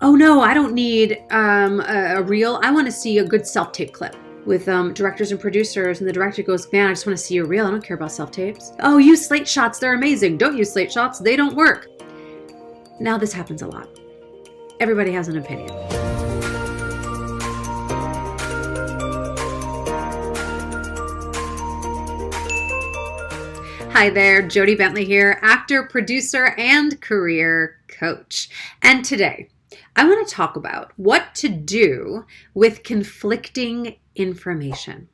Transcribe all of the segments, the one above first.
Oh no, I don't need a reel. I want to see a good self-tape clip with directors and producers, and the director goes, man, I just want to see your reel. I don't care about self-tapes. Oh, use slate shots. They're amazing. Don't use slate shots. They don't work. Now this happens a lot. Everybody has an opinion. Hi there, Jodie Bentley here, actor, producer, and career coach. And today, I want to talk about what to do with conflicting information.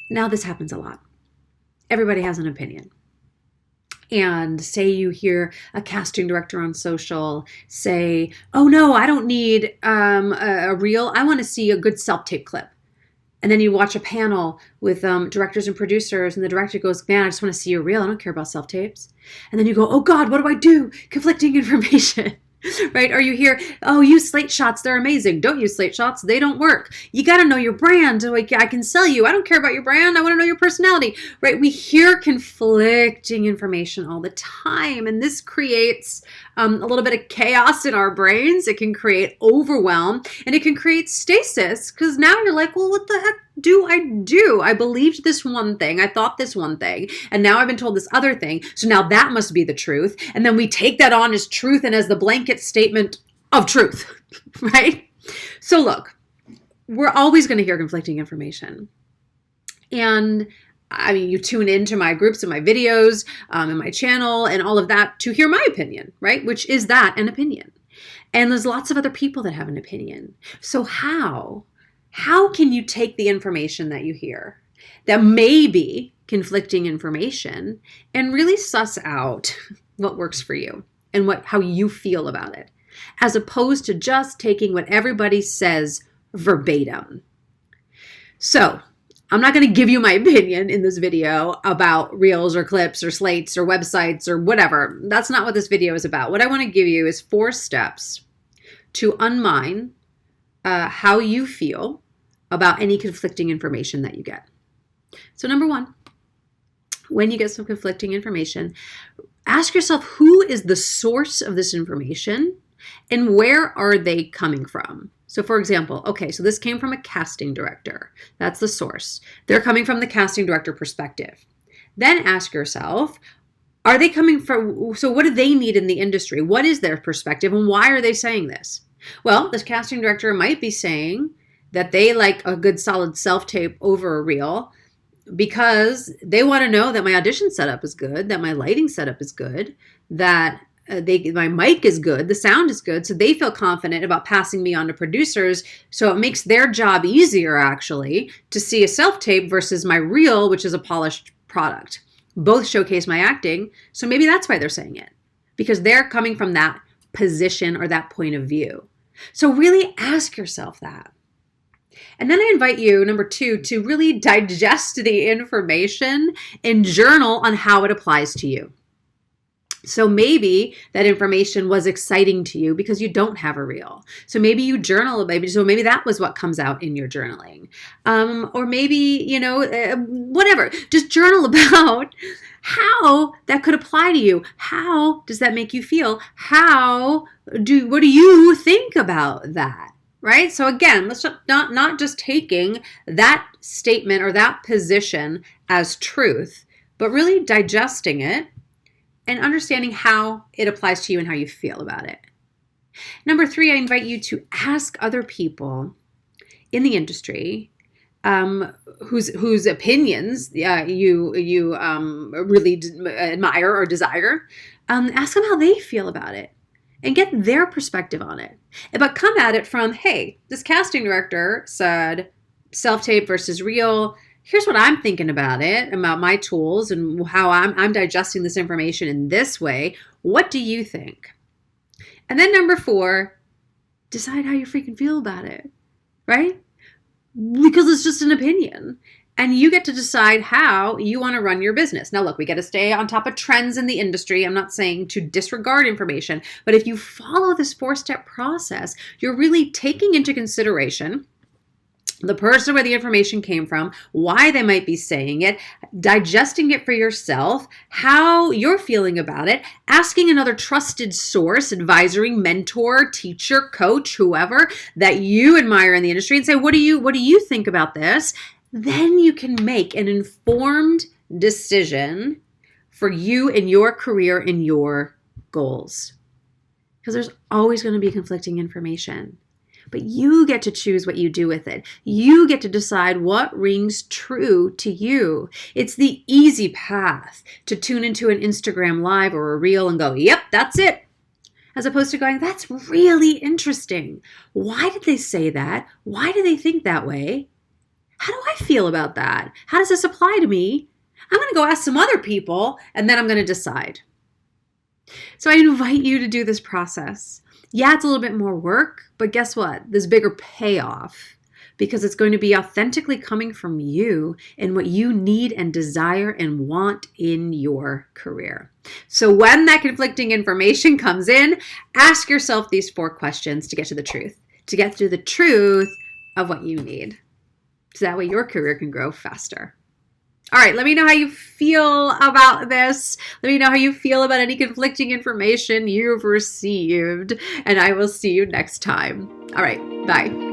Now, this happens a lot. Everybody has an opinion. And say you hear a casting director on social say, oh no, I don't need a reel. I want to see a good self-tape clip. And then you watch a panel with directors and producers, and the director goes, man, I just want to see your reel. I don't care about self-tapes. And then you go, oh God, what do I do? Conflicting information, right? Or you hear, oh, use slate shots. They're amazing. Don't use slate shots. They don't work. You got to know your brand. Like, I can sell you. I don't care about your brand. I want to know your personality, right? We hear conflicting information all the time, and this creates a little bit of chaos in our brains. It can create overwhelm, and it can create stasis, because now you're like, well, what the heck do I do? I believed this one thing. I thought this one thing, and now I've been told this other thing. So now that must be the truth. And then we take that on as truth and as the blanket statement of truth, right? So look, we're always going to hear conflicting information. And I mean, you tune into my groups and my videos and my channel and all of that to hear my opinion, right? Which is that, an opinion. And there's lots of other people that have an opinion. So how can you take the information that you hear that may be conflicting information and really suss out what works for you and how you feel about it, as opposed to just taking what everybody says verbatim? So I'm not going to give you my opinion in this video about reels or clips or slates or websites or whatever. That's not what this video is about. What I want to give you is 4 steps to unmine how you feel about any conflicting information that you get. So number 1, when you get some conflicting information, ask yourself, who is the source of this information and where are they coming from? So for example, okay, so this came from a casting director. That's the source. They're coming from the casting director perspective. Then ask yourself, are they coming from, so what do they need in the industry? What is their perspective and why are they saying this? Well, this casting director might be saying that they like a good solid self-tape over a reel because they want to know that my audition setup is good, that my lighting setup is good, that my mic is good, the sound is good, so they feel confident about passing me on to producers, so it makes their job easier actually to see a self-tape versus my reel, which is a polished product. Both showcase my acting, so maybe that's why they're saying it, because they're coming from that position or that point of view. So really ask yourself that. And then I invite you, number 2, to really digest the information and journal on how it applies to you. So maybe that information was exciting to you because you don't have a reel. So maybe you journal, maybe that was what comes out in your journaling. Or maybe, whatever. Just journal about how that could apply to you. How does that make you feel? What do you think about that? Right? So again, let's not just taking that statement or that position as truth, but really digesting it and understanding how it applies to you and how you feel about it. Number 3, I invite you to ask other people in the industry whose opinions you really admire or desire. Ask them how they feel about it and get their perspective on it. But come at it from, hey, this casting director said self-tape versus reel. Here's what I'm thinking about it, about my tools and how I'm digesting this information in this way. What do you think? And then number 4, decide how you freaking feel about it, right? Because it's just an opinion. And you get to decide how you want to run your business. Now, look, we got to stay on top of trends in the industry. I'm not saying to disregard information, but if you follow this 4-step process, you're really taking into consideration the person where the information came from, why they might be saying it, digesting it for yourself, how you're feeling about it, asking another trusted source, advisory, mentor, teacher, coach, whoever that you admire in the industry, and say, what do you think about this? Then you can make an informed decision for you and your career and your goals. Because there's always going to be conflicting information. But you get to choose what you do with it. You get to decide what rings true to you. It's the easy path to tune into an Instagram live or a reel and go, yep, that's it. As opposed to going, that's really interesting. Why did they say that? Why do they think that way? How do I feel about that? How does this apply to me? I'm going to go ask some other people, and then I'm going to decide. So I invite you to do this process. Yeah, it's a little bit more work, but guess what? There's bigger payoff because it's going to be authentically coming from you and what you need and desire and want in your career. So when that conflicting information comes in, ask yourself these 4 questions to get to the truth of what you need. So that way your career can grow faster. All right, let me know how you feel about this. Let me know how you feel about any conflicting information you've received, and I will see you next time. All right, bye.